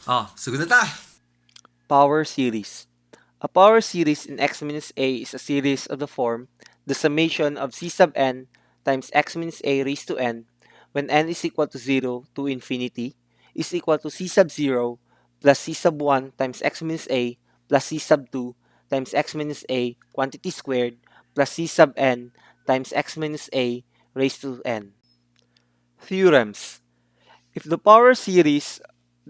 Sugod na ta! Power series. A power series in x minus a is a series of the form the summation of c sub n times x minus a raised to n when n is equal to 0 to infinity is equal to c sub 0 plus c sub 1 times x minus a plus c sub 2 times x minus a quantity squared plus c sub n times x minus a raised to n. Theorems. If the power series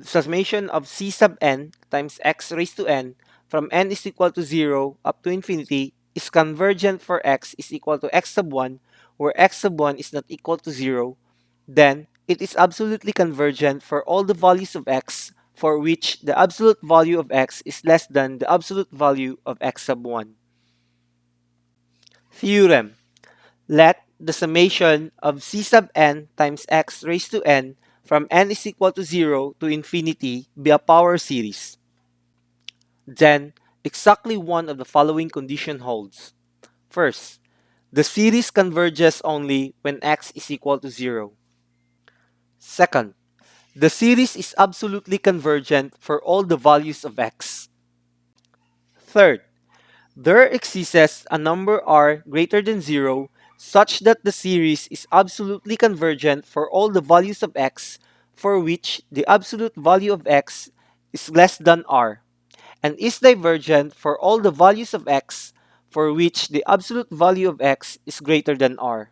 summation of c sub n times x raised to n from n is equal to 0 up to infinity is convergent for x is equal to x sub 1 where x sub 1 is not equal to 0, then it is absolutely convergent for all the values of x for which the absolute value of x is less than the absolute value of x sub 1. Theorem. Let the summation of c sub n times x raised to n from n is equal to 0 to infinity be a power series. Then, exactly one of the following condition holds. First, the series converges only when x is equal to 0. Second, the series is absolutely convergent for all the values of x. Third, there exists a number r greater than 0 such that the series is absolutely convergent for all the values of x for which the absolute value of x is less than r, and is divergent for all the values of x for which the absolute value of x is greater than r.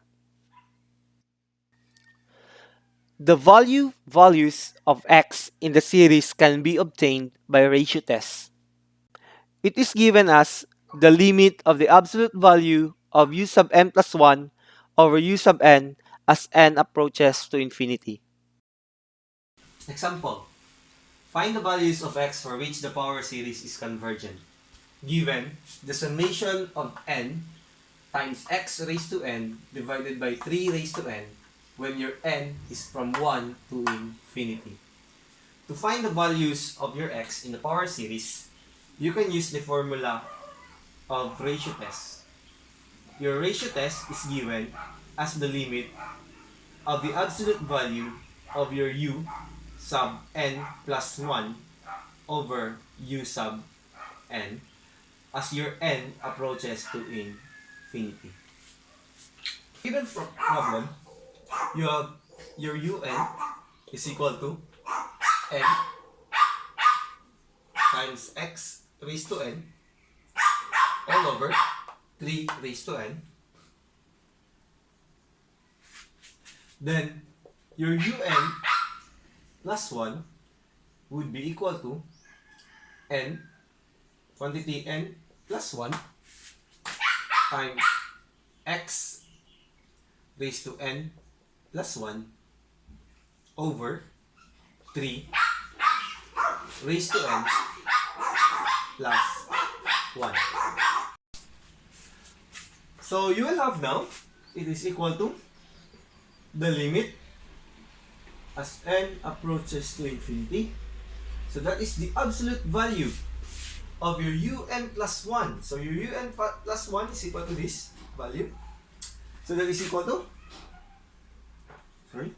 The values of x in the series can be obtained by ratio tests. It is given as the limit of the absolute value of u sub n plus 1 over u sub n as n approaches to infinity. Example. Find the values of x for which the power series is convergent. Given the summation of n times x raised to n divided by 3 raised to n when your n is from 1 to infinity. To find the values of your x in the power series, you can use the formula of ratio test. Your ratio test is given as the limit of the absolute value of your u sub n plus 1 over u sub n as your n approaches to infinity. Given problem, you have your un is equal to n times x raised to n all over 3 raised to n. Then your un plus 1 would be equal to n, quantity n plus 1 times x raised to n plus 1 over 3 raised to n plus 1. So you will have now, it is equal to the limit as n approaches to infinity. So that is the absolute value of your un plus 1. So your un plus 1 is equal to this value. So that is equal to, sorry,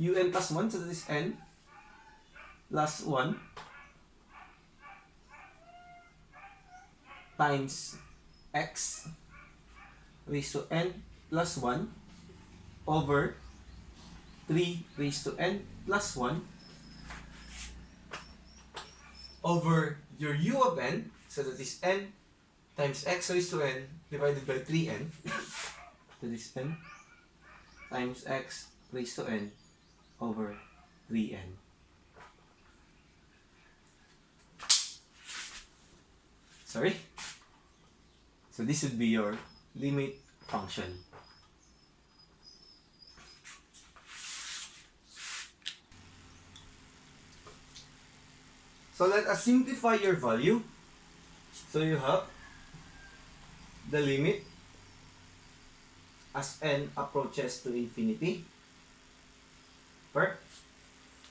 un plus 1, so that is n plus 1 times x raised to n plus 1 over 3 raised to n plus 1 over your u of n, so that is n times x raised to n divided by 3n, that is n times x raised to n over 3n. Sorry? So this would be your limit function. So let us simplify your value. So you have the limit as n approaches to infinity.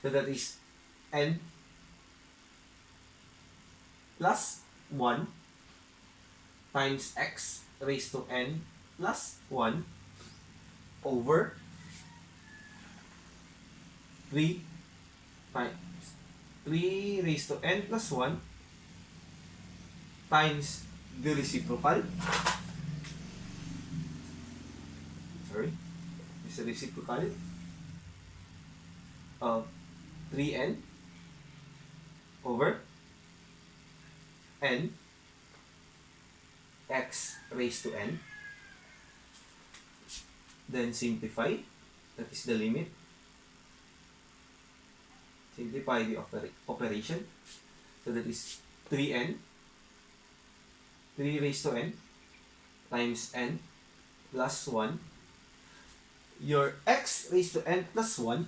So that is n plus 1 times x raised to n plus 1 over 3 times 3 raised to n plus 1 times the reciprocal. Sorry. Is the reciprocal of 3n over n x raised to n. Then simplify. That is the limit. Simplify the operation. So that is 3n, 3 raised to n times n plus 1. Your x raised to n plus 1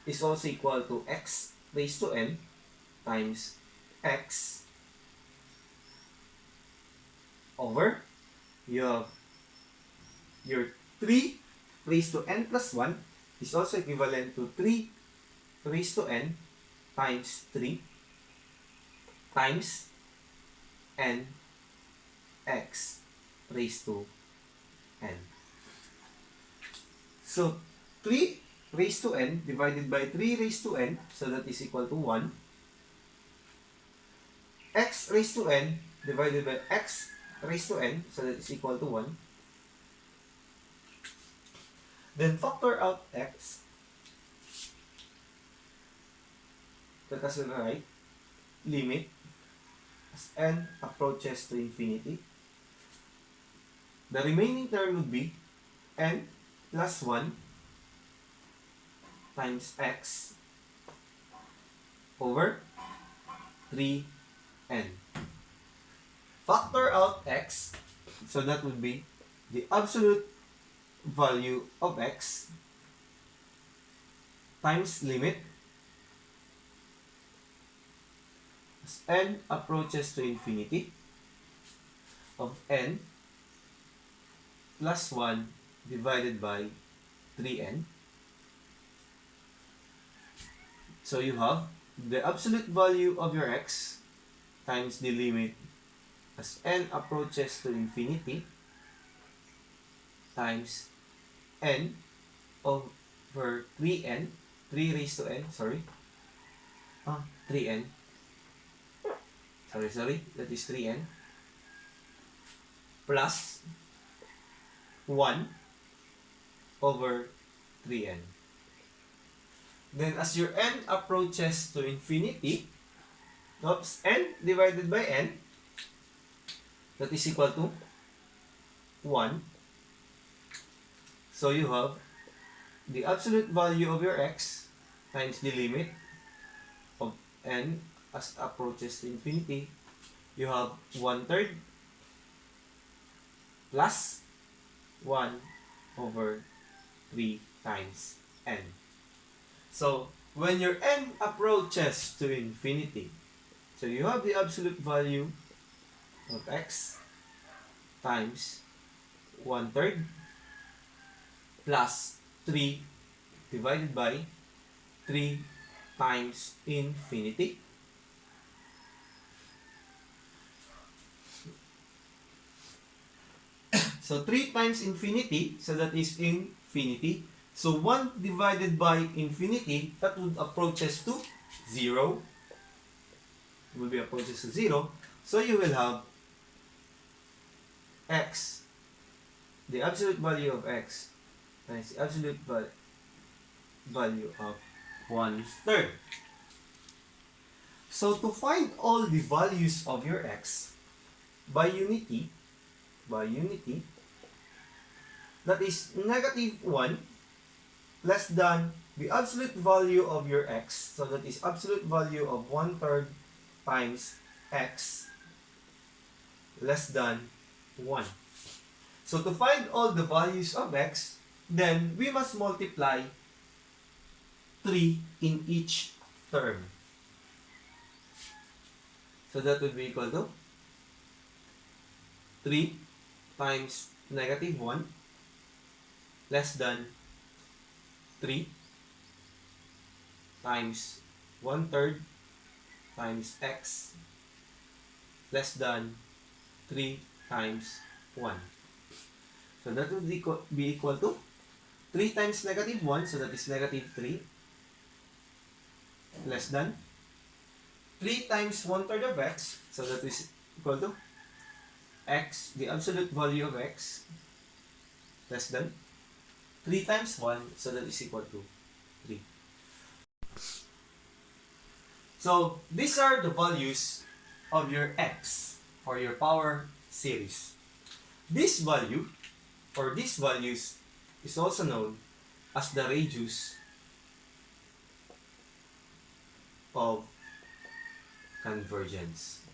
is also equal to x raised to n times x over you have your 3 raised to n plus 1 is also equivalent to 3 raised to n times 3 times n x raised to n. So 3 raised to n divided by 3 raised to n, so that is equal to 1. X raised to n divided by x raised to n, so that is equal to 1. Then factor out x. Let us write limit as n approaches to infinity. The remaining term would be n plus 1 times x over 3n. Factor out x, so that would be the absolute value of x times limit as n approaches to infinity of n plus 1 divided by 3n. So you have the absolute value of your x times the limit as n approaches to infinity times n over 3n, 3 raised to n, 3n. That is 3n plus 1 over 3n. Then as your n approaches to infinity, n divided by n, that is equal to 1. So you have the absolute value of your x times the limit of n as approaches to infinity. You have 1/3 plus 1 over 3 times n. So when your n approaches to infinity, so you have the absolute value of x times 1/3 plus 3 divided by 3 times infinity. So 3 times infinity, so that is infinity. So 1 divided by infinity, that would approaches to 0. It will be approaches to 0. So you will have x, the absolute value of x, times the absolute value of 1/3. So to find all the values of your x by unity, that is -1 less than the absolute value of your x, so that is absolute value of 1/3 times x less than 1. So to find all the values of x, then we must multiply 3 in each term. So that would be equal to 3 times -1 less than 3 times 1/3 times x less than 3 times 1. So that would be equal to 3 times negative 1, so that is negative 3, less than 3 times 1/3 of x, so that is equal to x, the absolute value of x, less than 3 times 1, so that is equal to 3. So these are the values of your x for your power series. This value, or these values, is also known as the radius of convergence.